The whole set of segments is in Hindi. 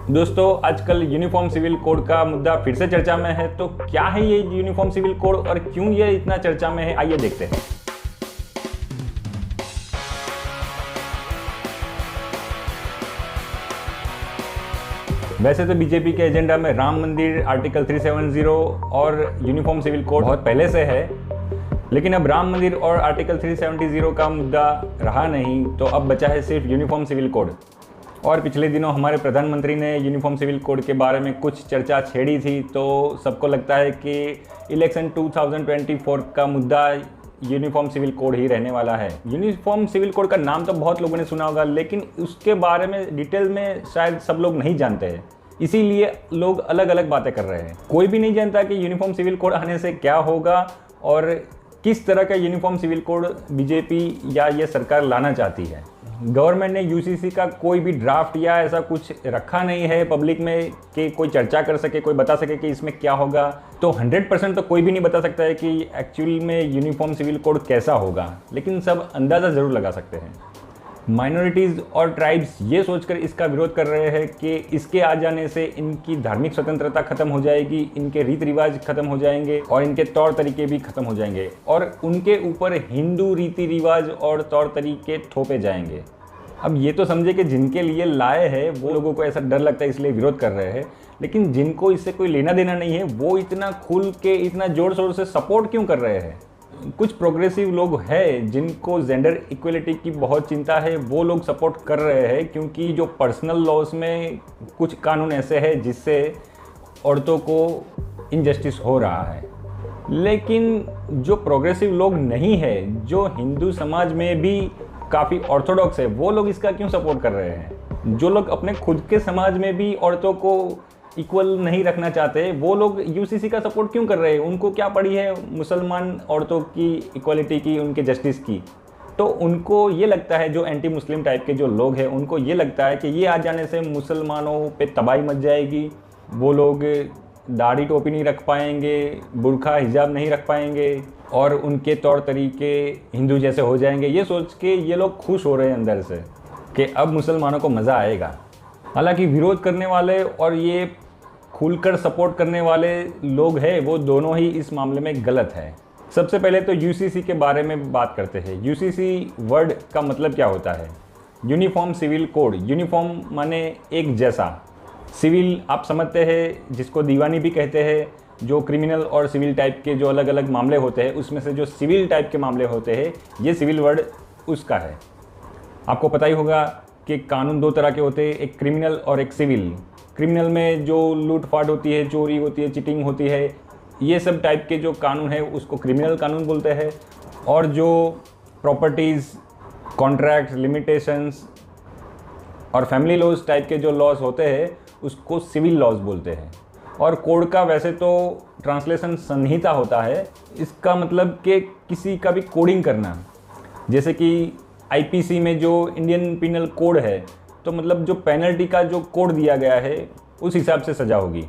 दोस्तों, आजकल यूनिफॉर्म सिविल कोड का मुद्दा फिर से चर्चा में है। तो क्या है ये यूनिफॉर्म सिविल कोड और क्यों ये इतना चर्चा में है, आइए देखते हैं। वैसे तो बीजेपी के एजेंडा में राम मंदिर, आर्टिकल 370 और यूनिफॉर्म सिविल कोड बहुत पहले से है, लेकिन अब राम मंदिर और आर्टिकल 370 का मुद्दा रहा नहीं, तो अब बचा है सिर्फ यूनिफॉर्म सिविल कोड। और पिछले दिनों हमारे प्रधानमंत्री ने यूनिफॉर्म सिविल कोड के बारे में कुछ चर्चा छेड़ी थी, तो सबको लगता है कि इलेक्शन 2024 का मुद्दा यूनिफॉर्म सिविल कोड ही रहने वाला है। यूनिफॉर्म सिविल कोड का नाम तो बहुत लोगों ने सुना होगा, लेकिन उसके बारे में डिटेल में शायद सब लोग नहीं जानते हैं, इसीलिए लोग अलग अलग बातें कर रहे हैं। कोई भी नहीं जानता कि यूनिफॉर्म सिविल कोड आने से क्या होगा और किस तरह का यूनिफॉर्म सिविल कोड बीजेपी या ये सरकार लाना चाहती है। गवर्नमेंट ने यूसीसी का कोई भी ड्राफ्ट या ऐसा कुछ रखा नहीं है पब्लिक में कि कोई चर्चा कर सके, कोई बता सके कि इसमें क्या होगा। तो 100% तो कोई भी नहीं बता सकता है कि एक्चुअल में यूनिफॉर्म सिविल कोड कैसा होगा, लेकिन सब अंदाज़ा ज़रूर लगा सकते हैं। माइनॉरिटीज़ और ट्राइब्स ये सोचकर इसका विरोध कर रहे हैं कि इसके आ जाने से इनकी धार्मिक स्वतंत्रता खत्म हो जाएगी, इनके रीति रिवाज खत्म हो जाएंगे और इनके तौर तरीके भी खत्म हो जाएंगे और उनके ऊपर हिंदू रीति रिवाज और तौर तरीके थोपे जाएंगे। अब ये तो समझे कि जिनके लिए लाए हैं वो लोगों को ऐसा डर लगता है इसलिए विरोध कर रहे हैं, लेकिन जिनको इससे कोई लेना देना नहीं है वो इतना खुल के इतना जोर शोर से सपोर्ट क्यों कर रहे हैं। कुछ प्रोग्रेसिव लोग हैं जिनको जेंडर इक्वलिटी की बहुत चिंता है, वो लोग सपोर्ट कर रहे हैं, क्योंकि जो पर्सनल लॉज में कुछ कानून ऐसे हैं जिससे औरतों को इनजस्टिस हो रहा है। लेकिन जो प्रोग्रेसिव लोग नहीं है, जो हिंदू समाज में भी काफ़ी ऑर्थोडॉक्स है, वो लोग इसका क्यों सपोर्ट कर रहे हैं। जो लोग अपने खुद के समाज में भी औरतों को इक्वल नहीं रखना चाहते, वो लोग यूसीसी का सपोर्ट क्यों कर रहे हैं। उनको क्या पड़ी है मुसलमान औरतों की इक्वलिटी की, उनके जस्टिस की। तो उनको ये लगता है, जो एंटी मुस्लिम टाइप के जो लोग हैं उनको ये लगता है कि ये आ जाने से मुसलमानों पे तबाही मच जाएगी, वो लोग दाढ़ी टोपी नहीं रख पाएंगे, बुर्खा हिजाब नहीं रख पाएंगे और उनके तौर तरीके हिंदू जैसे हो जाएंगे। ये सोच के ये लोग खुश हो रहे हैं अंदर से कि अब मुसलमानों को मज़ा आएगा। हालांकि विरोध करने वाले और ये खुलकर सपोर्ट करने वाले लोग हैं, वो दोनों ही इस मामले में गलत है। सबसे पहले तो यूसीसी के बारे में बात करते हैं। यूसीसी वर्ड का मतलब क्या होता है। यूनिफॉर्म सिविल कोड, यूनिफॉर्म माने एक जैसा, सिविल आप समझते हैं जिसको दीवानी भी कहते हैं। जो क्रिमिनल और सिविल टाइप के जो अलग अलग मामले होते हैं, उसमें से जो सिविल टाइप के मामले होते हैं, ये सिविल वर्ड उसका है। आपको पता ही होगा कि कानून दो तरह के होते हैं, एक क्रिमिनल और एक सिविल। क्रिमिनल में जो लूटपाट होती है, चोरी होती है, चीटिंग होती है, ये सब टाइप के जो कानून है उसको क्रिमिनल कानून बोलते हैं। और जो प्रॉपर्टीज़, कॉन्ट्रैक्ट, लिमिटेशंस और फैमिली लॉज टाइप के जो लॉज होते हैं उसको सिविल लॉज बोलते हैं। और कोड का वैसे तो ट्रांसलेशन संहिता होता है। इसका मतलब कि किसी का भी कोडिंग करना, जैसे कि आईपीसी में जो इंडियन पिनल कोड है, तो मतलब जो पेनल्टी का जो कोड दिया गया है उस हिसाब से सज़ा होगी।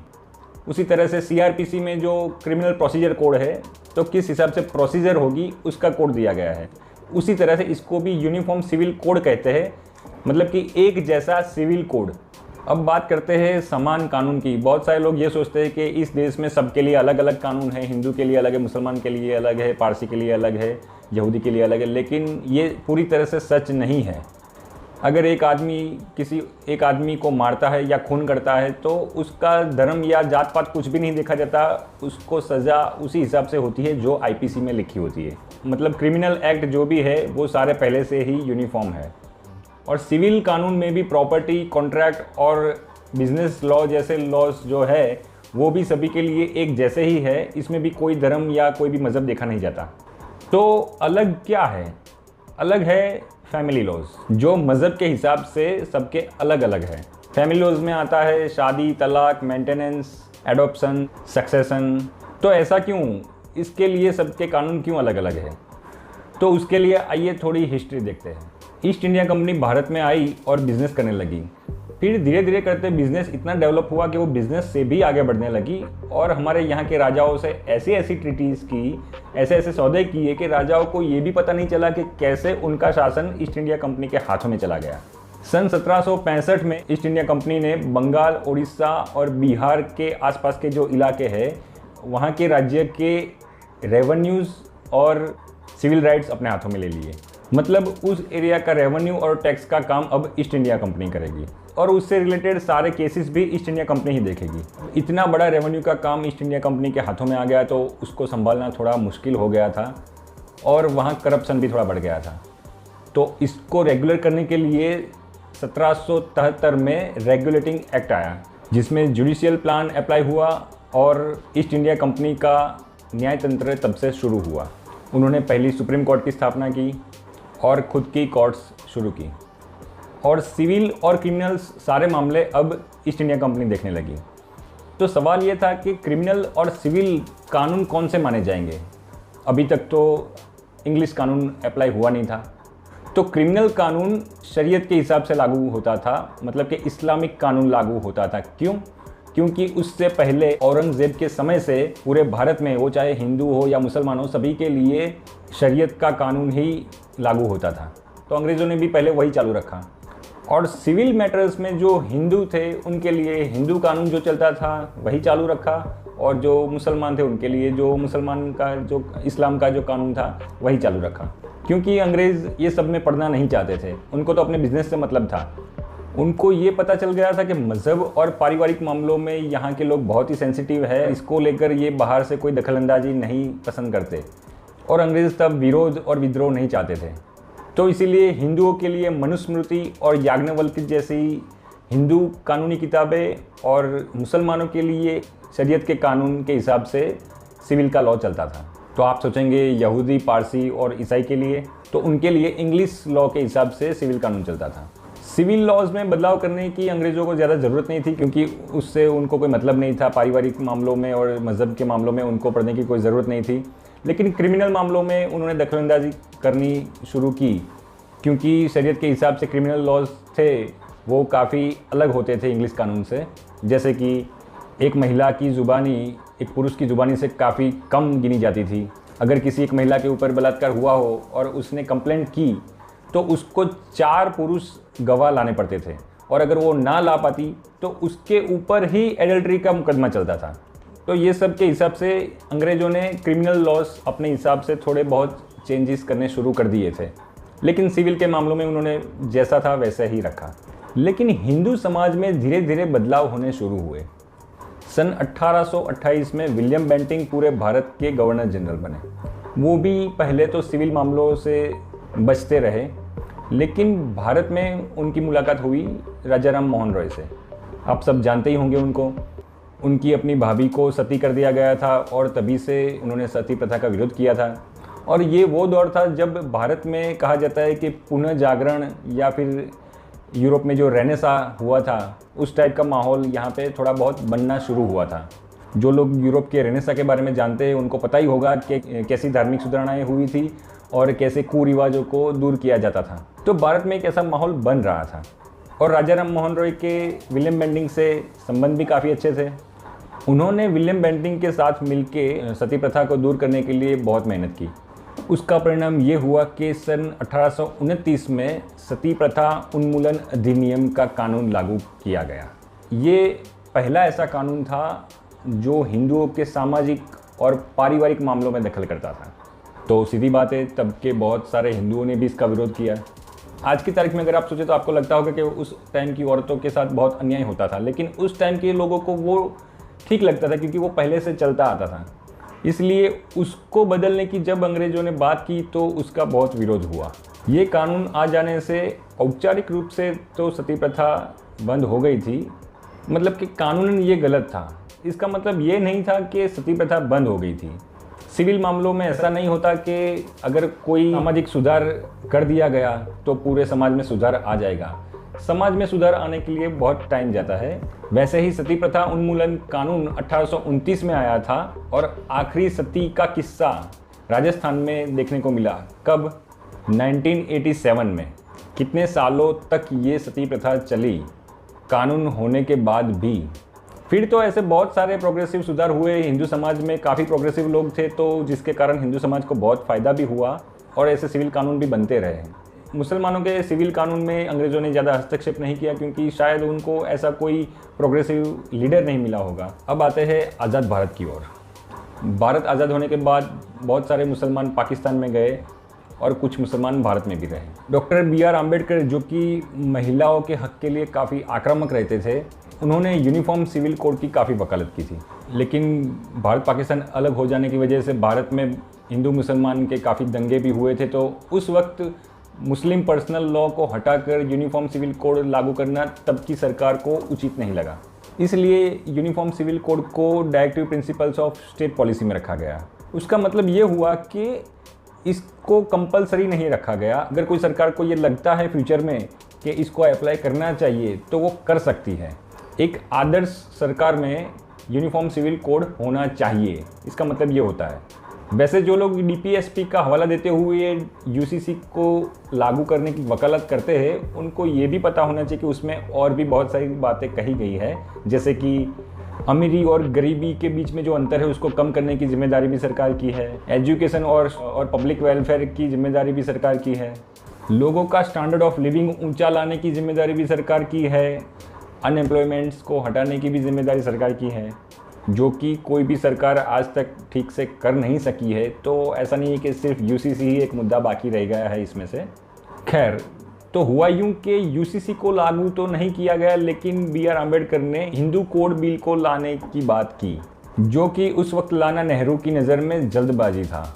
उसी तरह से सीआरपीसी में जो क्रिमिनल प्रोसीजर कोड है, तो किस हिसाब से प्रोसीजर होगी उसका कोड दिया गया है। उसी तरह से इसको भी यूनिफॉर्म सिविल कोड कहते हैं, मतलब कि एक जैसा सिविल कोड। अब बात करते हैं समान कानून की। बहुत सारे लोग ये सोचते हैं कि इस देश में सबके लिए अलग अलग कानून है, हिंदू के लिए अलग है, मुसलमान के लिए अलग है, पारसी के लिए अलग है, यहूदी के लिए अलग है, लेकिन ये पूरी तरह से सच नहीं है। अगर एक आदमी को मारता है या खून करता है तो उसका धर्म या जात पात कुछ भी नहीं देखा जाता, उसको सज़ा उसी हिसाब से होती है जो आईपीसी में लिखी होती है। मतलब क्रिमिनल एक्ट जो भी है वो सारे पहले से ही यूनिफॉर्म है। और सिविल कानून में भी प्रॉपर्टी, कॉन्ट्रैक्ट और बिजनेस लॉ जैसे लॉज जो है वो भी सभी के लिए एक जैसे ही है। इसमें भी कोई धर्म या कोई भी मज़हब देखा नहीं जाता। तो अलग क्या है? अलग है फैमिली लॉज, जो मज़हब के हिसाब से सबके अलग अलग है। फैमिली लॉज में आता है शादी, तलाक, मेंटेनेंस, एडॉप्शन, सक्सेशन। तो ऐसा क्यों? इसके लिए सबके कानून क्यों अलग अलग है? तो उसके लिए आइए थोड़ी हिस्ट्री देखते हैं। ईस्ट इंडिया कंपनी भारत में आई और बिज़नेस करने लगी। फिर धीरे धीरे करते बिज़नेस इतना डेवलप हुआ कि वो बिज़नेस से भी आगे बढ़ने लगी और हमारे यहाँ के राजाओं से ऐसी ऐसी ट्रीटीज़ की, ऐसे ऐसे सौदे किए कि राजाओं को ये भी पता नहीं चला कि कैसे उनका शासन ईस्ट इंडिया कंपनी के हाथों में चला गया। सन 1765 में ईस्ट इंडिया कंपनी ने बंगाल, उड़ीसा और बिहार के आसपास के जो इलाके हैं वहाँ के राज्य के रेवेन्यूज़ और सिविल राइट्स अपने हाथों में ले लिए। मतलब उस एरिया का रेवेन्यू और टैक्स का काम अब ईस्ट इंडिया कंपनी करेगी और उससे रिलेटेड सारे केसेस भी ईस्ट इंडिया कंपनी ही देखेगी। इतना बड़ा रेवेन्यू का काम ईस्ट इंडिया कंपनी के हाथों में आ गया तो उसको संभालना थोड़ा मुश्किल हो गया था और वहाँ करप्शन भी थोड़ा बढ़ गया था। तो इसको रेगुलर करने के लिए 1773 में रेगुलेटिंग एक्ट आया, जिसमें जुडिशियल प्लान अप्लाई हुआ और ईस्ट इंडिया कंपनी का न्याय तंत्र तब से शुरू हुआ। उन्होंने पहली सुप्रीम कोर्ट की स्थापना की और खुद की कोर्ट्स शुरू की और सिविल और क्रिमिनल्स सारे मामले अब ईस्ट इंडिया कंपनी देखने लगी। तो सवाल ये था कि क्रिमिनल और सिविल कानून कौन से माने जाएंगे। अभी तक तो इंग्लिश कानून अप्लाई हुआ नहीं था, तो क्रिमिनल कानून शरीयत के हिसाब से लागू होता था, मतलब कि इस्लामिक कानून लागू होता था। क्यों? क्योंकि उससे पहले औरंगज़ेब के समय से पूरे भारत में, वो चाहे हिंदू हो या मुसलमान हो, सभी के लिए शरीयत का कानून ही लागू होता था। तो अंग्रेज़ों ने भी पहले वही चालू रखा और सिविल मैटर्स में जो हिंदू थे उनके लिए हिंदू कानून जो चलता था वही चालू रखा और जो मुसलमान थे उनके लिए जो मुसलमान का जो इस्लाम का जो कानून था वही चालू रखा। क्योंकि अंग्रेज़ ये सब में पढ़ना नहीं चाहते थे, उनको तो अपने बिजनेस से मतलब था। उनको ये पता चल गया था कि मज़हब और पारिवारिक मामलों में यहाँ के लोग बहुत ही सेंसिटिव है, इसको लेकर ये बाहर से कोई दखलंदाजी नहीं पसंद करते और अंग्रेज़ तब विरोध और विद्रोह नहीं चाहते थे। तो इसीलिए हिंदुओं के लिए मनुस्मृति और याज्ञवल्क्य जैसी हिंदू कानूनी किताबें और मुसलमानों के लिए शरीयत के कानून के हिसाब से सिविल का लॉ चलता था। तो आप सोचेंगे यहूदी, पारसी और ईसाई के लिए, तो उनके लिए इंग्लिश लॉ के हिसाब से सिविल कानून चलता था। सिविल लॉज में बदलाव करने की अंग्रेज़ों को ज़्यादा ज़रूरत नहीं थी क्योंकि उससे उनको कोई मतलब नहीं था। पारिवारिक मामलों में और मज़हब के मामलों में उनको पढ़ने की कोई ज़रूरत नहीं थी। लेकिन क्रिमिनल मामलों में उन्होंने दखलंदाजी करनी शुरू की क्योंकि शरीयत के हिसाब से क्रिमिनल लॉज थे वो काफ़ी अलग होते थे इंग्लिश कानून से। जैसे कि एक महिला की ज़ुबानी एक पुरुष की ज़ुबानी से काफ़ी कम गिनी जाती थी। अगर किसी एक महिला के ऊपर बलात्कार हुआ हो और उसने कंप्लेंट की तो उसको 4 पुरुष गवाह लाने पड़ते थे और अगर वो ना ला पाती तो उसके ऊपर ही एडल्ट्री का मुकदमा चलता था। तो ये सब के हिसाब से अंग्रेज़ों ने क्रिमिनल लॉज अपने हिसाब से थोड़े बहुत चेंजेस करने शुरू कर दिए थे, लेकिन सिविल के मामलों में उन्होंने जैसा था वैसा ही रखा। लेकिन हिंदू समाज में धीरे धीरे बदलाव होने शुरू हुए। सन 1828 में विलियम बेंटिंक पूरे भारत के गवर्नर जनरल बने। वो भी पहले तो सिविल मामलों से बचते रहे, लेकिन भारत में उनकी मुलाकात हुई राजा राम मोहन रॉय से। आप सब जानते ही होंगे उनको। उनकी अपनी भाभी को सती कर दिया गया था और तभी से उन्होंने सती प्रथा का विरोध किया था। और ये वो दौर था जब भारत में कहा जाता है कि पुनः जागरण या फिर यूरोप में जो रेनेसा हुआ था उस टाइप का माहौल यहाँ पे थोड़ा बहुत बनना शुरू हुआ था। जो लोग यूरोप के रेनेसा के बारे में जानते हैं उनको पता ही होगा कि कैसी धार्मिक सुधारणाएँ हुई थी और कैसे कुरिवाजों को दूर किया जाता था। तो भारत में एक ऐसा माहौल बन रहा था और राजा राम मोहन रॉय के विलियम बेंटिंक से संबंध भी काफ़ी अच्छे थे। उन्होंने विलियम बेंटिंक के साथ मिलकर सती प्रथा को दूर करने के लिए बहुत मेहनत की। उसका परिणाम ये हुआ कि सन 1829 में सती प्रथा उन्मूलन अधिनियम का कानून लागू किया गया। ये पहला ऐसा कानून था जो हिंदुओं के सामाजिक और पारिवारिक मामलों में दखल करता था। तो सीधी बात है, तब के बहुत सारे हिंदुओं ने भी इसका विरोध किया। आज की तारीख में अगर आप सोचें तो आपको लगता होगा कि उस टाइम की औरतों के साथ बहुत अन्याय होता था, लेकिन उस टाइम के लोगों को वो ठीक लगता था क्योंकि वो पहले से चलता आता था। इसलिए उसको बदलने की जब अंग्रेज़ों ने बात की तो उसका बहुत विरोध हुआ। ये कानून आ जाने से औपचारिक रूप से तो सती प्रथा बंद हो गई थी, मतलब कि कानूनन ये गलत था। इसका मतलब ये नहीं था कि सती प्रथा बंद हो गई थी। सिविल मामलों में ऐसा नहीं होता कि अगर कोई सामाजिक सुधार कर दिया गया तो पूरे समाज में सुधार आ जाएगा। समाज में सुधार आने के लिए बहुत टाइम जाता है। वैसे ही सती प्रथा उन्मूलन कानून 1829 में आया था और आखिरी सती का किस्सा राजस्थान में देखने को मिला। कब? 1987 में। कितने सालों तक ये सती प्रथा चली कानून होने के बाद भी। फिर तो ऐसे बहुत सारे प्रोग्रेसिव सुधार हुए। हिंदू समाज में काफ़ी प्रोग्रेसिव लोग थे तो जिसके कारण हिंदू समाज को बहुत फ़ायदा भी हुआ और ऐसे सिविल कानून भी बनते रहे। मुसलमानों के सिविल कानून में अंग्रेज़ों ने ज़्यादा हस्तक्षेप नहीं किया, क्योंकि शायद उनको ऐसा कोई प्रोग्रेसिव लीडर नहीं मिला होगा। अब आते हैं आज़ाद भारत की ओर। भारत आज़ाद होने के बाद बहुत सारे मुसलमान पाकिस्तान में गए और कुछ मुसलमान भारत में भी रहे। डॉक्टर BR अम्बेडकर, जो कि महिलाओं के हक़ के लिए काफ़ी आक्रामक रहते थे, उन्होंने यूनिफॉर्म सिविल कोड की काफ़ी वकालत की थी। लेकिन भारत पाकिस्तान अलग हो जाने की वजह से भारत में हिंदू मुसलमान के काफ़ी दंगे भी हुए थे, तो उस वक्त मुस्लिम पर्सनल लॉ को हटाकर यूनिफॉर्म सिविल कोड लागू करना तब की सरकार को उचित नहीं लगा। इसलिए यूनिफॉर्म सिविल कोड को directive principles of state policy में रखा गया। उसका मतलब ये हुआ कि इसको कंपलसरी नहीं रखा गया। अगर कोई सरकार को ये लगता है फ्यूचर में कि इसको अप्लाई करना चाहिए तो वो कर सकती है। एक आदर्श सरकार में यूनिफॉर्म सिविल कोड होना चाहिए, इसका मतलब ये होता है। वैसे जो लोग DPSP का हवाला देते हुए UCC को लागू करने की वकालत करते हैं, उनको ये भी पता होना चाहिए कि उसमें और भी बहुत सारी बातें कही गई है, जैसे कि अमीरी और गरीबी के बीच में जो अंतर है उसको कम करने की जिम्मेदारी भी सरकार की है। एजुकेशन और पब्लिक वेलफेयर की जिम्मेदारी भी सरकार की है। लोगों का स्टैंडर्ड ऑफ लिविंग ऊंचा लाने की जिम्मेदारी भी सरकार की है। अनएम्प्लॉयमेंट्स को हटाने की भी जिम्मेदारी सरकार की है, जो कि कोई भी सरकार आज तक ठीक से कर नहीं सकी है। तो ऐसा नहीं है कि सिर्फ UCC ही एक मुद्दा बाकी रह गया है इसमें से। खैर, तो हुआ यूं कि UCC को लागू तो नहीं किया गया, लेकिन BR अम्बेडकर ने हिंदू कोड बिल को लाने की बात की, जो कि उस वक्त लाना नेहरू की नज़र में जल्दबाजी था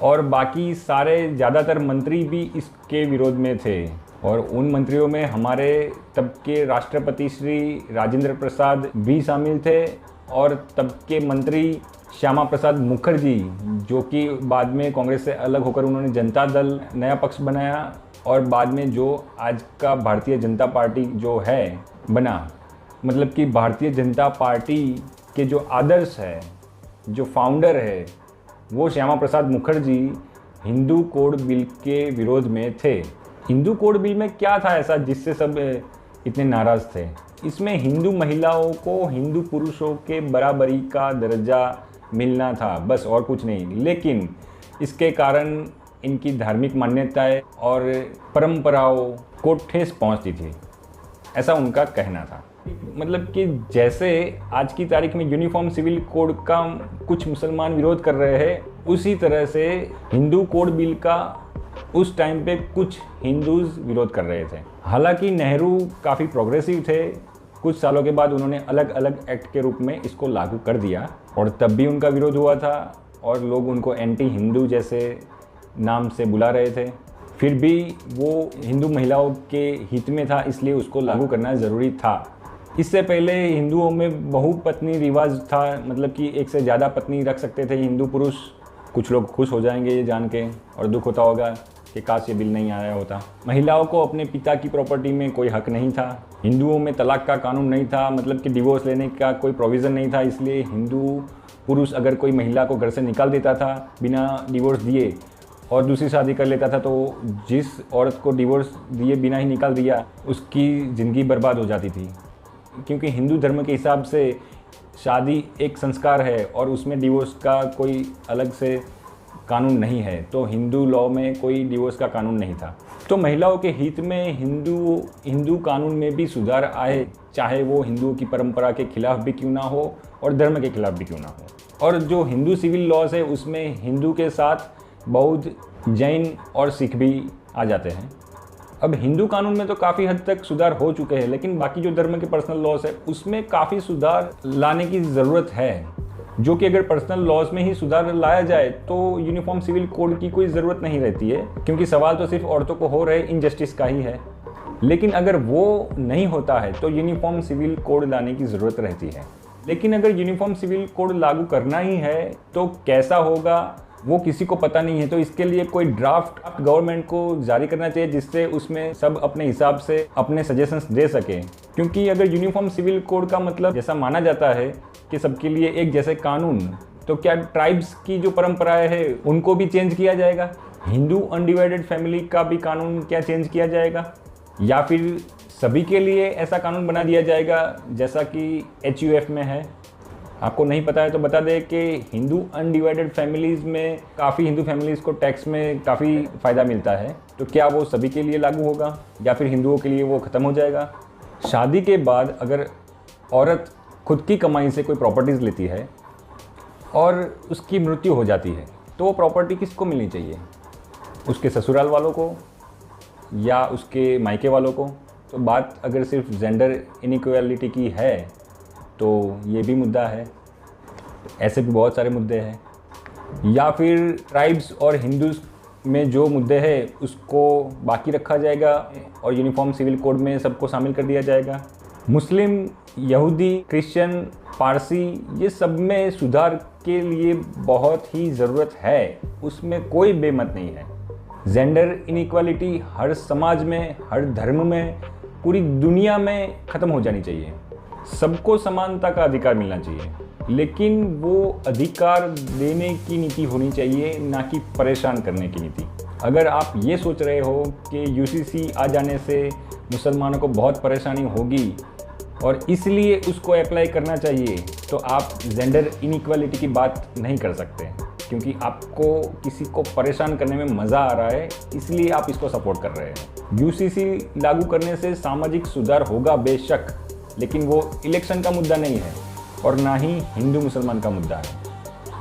और बाकी सारे ज़्यादातर मंत्री भी इसके विरोध में थे। और उन मंत्रियों में हमारे तब के राष्ट्रपति श्री राजेंद्र प्रसाद भी शामिल थे और तब के मंत्री श्यामा प्रसाद मुखर्जी, जो कि बाद में कांग्रेस से अलग होकर उन्होंने जनता दल नया पक्ष बनाया और बाद में जो आज का भारतीय जनता पार्टी जो है बना। मतलब कि भारतीय जनता पार्टी के जो आदर्श है, जो फाउंडर है, वो श्यामा प्रसाद मुखर्जी हिंदू कोड बिल के विरोध में थे। हिंदू कोड बिल में क्या था ऐसा जिससे सब इतने नाराज़ थे? इसमें हिंदू महिलाओं को हिंदू पुरुषों के बराबरी का दर्जा मिलना था, बस, और कुछ नहीं। लेकिन इसके कारण इनकी धार्मिक मान्यताएं और परंपराओं को ठेस पहुंचती थी, ऐसा उनका कहना था। मतलब कि जैसे आज की तारीख में यूनिफॉर्म सिविल कोड का कुछ मुसलमान विरोध कर रहे हैं, उसी तरह से हिंदू कोड बिल का उस टाइम पे कुछ हिंदूज विरोध कर रहे थे। हालांकि नेहरू काफ़ी प्रोग्रेसिव थे। कुछ सालों के बाद उन्होंने अलग अलग एक्ट के रूप में इसको लागू कर दिया और तब भी उनका विरोध हुआ था और लोग उनको एंटी हिंदू जैसे नाम से बुला रहे थे। फिर भी वो हिंदू महिलाओं के हित में था, इसलिए उसको लागू करना ज़रूरी था। इससे पहले हिंदुओं में बहुपत्नी रिवाज था, मतलब कि एक से ज़्यादा पत्नी रख सकते थे हिंदू पुरुष। कुछ लोग खुश हो जाएंगे ये जान के और दुख होता होगा कि काश ये बिल नहीं आया होता। महिलाओं को अपने पिता की प्रॉपर्टी में कोई हक नहीं था। हिंदुओं में तलाक का कानून नहीं था, मतलब कि डिवोर्स लेने का कोई प्रोविज़न नहीं था। इसलिए हिंदू पुरुष अगर कोई महिला को घर से निकाल देता था बिना डिवोर्स दिए और दूसरी शादी कर लेता था, तो जिस औरत को डिवोर्स दिए बिना ही निकाल दिया उसकी ज़िंदगी बर्बाद हो जाती थी। क्योंकि हिंदू धर्म के हिसाब से शादी एक संस्कार है और उसमें डिवोर्स का कोई अलग से कानून नहीं है, तो हिंदू लॉ में कोई डिवोर्स का कानून नहीं था। तो महिलाओं के हित में हिंदू कानून में भी सुधार आए, चाहे वो हिंदुओं की परंपरा के खिलाफ भी क्यों ना हो और धर्म के खिलाफ भी क्यों ना हो। और जो हिंदू सिविल लॉज है उसमें हिंदू के साथ बौद्ध, जैन और सिख भी आ जाते हैं। अब हिंदू कानून में तो काफ़ी हद तक सुधार हो चुके हैं, लेकिन बाकी जो धर्म के पर्सनल लॉज है उसमें काफ़ी सुधार लाने की ज़रूरत है, जो कि अगर पर्सनल लॉज में ही सुधार लाया जाए तो यूनिफॉर्म सिविल कोड की कोई ज़रूरत नहीं रहती है, क्योंकि सवाल तो सिर्फ औरतों को हो रहे इनजस्टिस का ही है। लेकिन अगर वो नहीं होता है तो यूनिफॉर्म सिविल कोड लाने की ज़रूरत रहती है। लेकिन अगर यूनिफॉर्म सिविल कोड लागू करना ही है तो कैसा होगा वो किसी को पता नहीं है। तो इसके लिए कोई ड्राफ्ट गवर्नमेंट को जारी करना चाहिए, जिससे उसमें सब अपने हिसाब से अपने सजेशंस दे सकें। क्योंकि अगर यूनिफॉर्म सिविल कोड का मतलब जैसा माना जाता है कि सबके लिए एक जैसे कानून, तो क्या ट्राइब्स की जो परंपराएं हैं उनको भी चेंज किया जाएगा? हिंदू अनडिवाइडेड फैमिली का भी कानून क्या चेंज किया जाएगा? या फिर सभी के लिए ऐसा कानून बना दिया जाएगा जैसा कि HUF में है? आपको नहीं पता है तो बता दें कि हिंदू अनडिवाइडेड फैमिलीज़ में काफ़ी हिंदू फैमिलीज़ को टैक्स में काफ़ी फ़ायदा मिलता है। तो क्या वो सभी के लिए लागू होगा या फिर हिंदुओं के लिए वो ख़त्म हो जाएगा? शादी के बाद अगर औरत खुद की कमाई से कोई प्रॉपर्टीज़ लेती है और उसकी मृत्यु हो जाती है तो वो प्रॉपर्टी किसको मिलनी चाहिए? उसके ससुराल वालों को या उसके मायके वालों को? तो बात अगर सिर्फ जेंडर इनइक्वालिटी की है तो ये भी मुद्दा है। ऐसे भी बहुत सारे मुद्दे हैं। या फिर ट्राइब्स और हिंदूज़ में जो मुद्दे हैं उसको बाकी रखा जाएगा और यूनिफॉर्म सिविल कोड में सबको शामिल कर दिया जाएगा। मुस्लिम, यहूदी, क्रिश्चियन, पारसी, ये सब में सुधार के लिए बहुत ही ज़रूरत है, उसमें कोई बेमत नहीं है। जेंडर इनइक्वालिटी हर समाज में, हर धर्म में, पूरी दुनिया में ख़त्म हो जानी चाहिए। सबको समानता का अधिकार मिलना चाहिए, लेकिन वो अधिकार देने की नीति होनी चाहिए, ना कि परेशान करने की नीति। अगर आप ये सोच रहे हो कि यूसीसी आ जाने से मुसलमानों को बहुत परेशानी होगी और इसलिए उसको अप्लाई करना चाहिए, तो आप जेंडर इनइक्वालिटी की बात नहीं कर सकते, क्योंकि आपको किसी को परेशान करने में मज़ा आ रहा है, इसलिए आप इसको सपोर्ट कर रहे हैं। यूसीसी लागू करने से सामाजिक सुधार होगा बेशक, लेकिन वो इलेक्शन का मुद्दा नहीं है और ना ही हिंदू मुसलमान का मुद्दा है।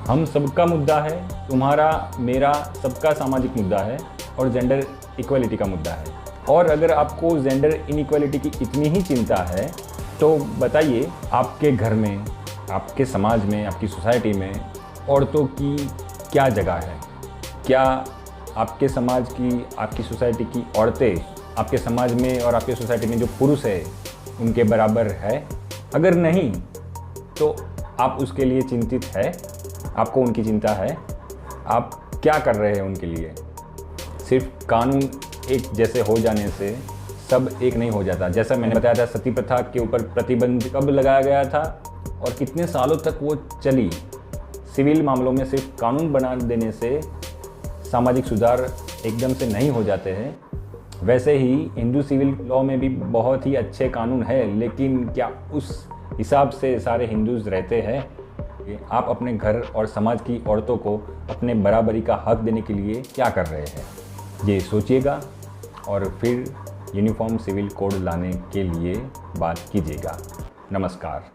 हम सबका मुद्दा है, तुम्हारा, मेरा, सबका सामाजिक मुद्दा है और जेंडर इक्वालिटी का मुद्दा है। और अगर आपको जेंडर इनइक्वालिटी की इतनी ही चिंता है तो बताइए, आपके घर में, आपके समाज में, आपकी सोसाइटी में औरतों की क्या जगह है? क्या आपके समाज की, आपकी सोसाइटी की औरतें आपके समाज में और आपके सोसाइटी में जो पुरुष है उनके बराबर है? अगर नहीं तो आप उसके लिए चिंतित है, आपको उनकी चिंता है। आप क्या कर रहे हैं उनके लिए? सिर्फ कानून एक जैसे हो जाने से सब एक नहीं हो जाता। जैसा मैंने बताया था, सती प्रथा के ऊपर प्रतिबंध कब लगाया गया था और कितने सालों तक वो चली। सिविल मामलों में सिर्फ कानून बना देने से सामाजिक सुधार एकदम से नहीं हो जाते हैं। वैसे ही हिंदू सिविल लॉ में भी बहुत ही अच्छे कानून है, लेकिन क्या उस हिसाब से सारे हिंदूज रहते हैं? आप अपने घर और समाज की औरतों को अपने बराबरी का हक देने के लिए क्या कर रहे हैं, ये सोचिएगा और फिर यूनिफॉर्म सिविल कोड लाने के लिए बात कीजिएगा। नमस्कार।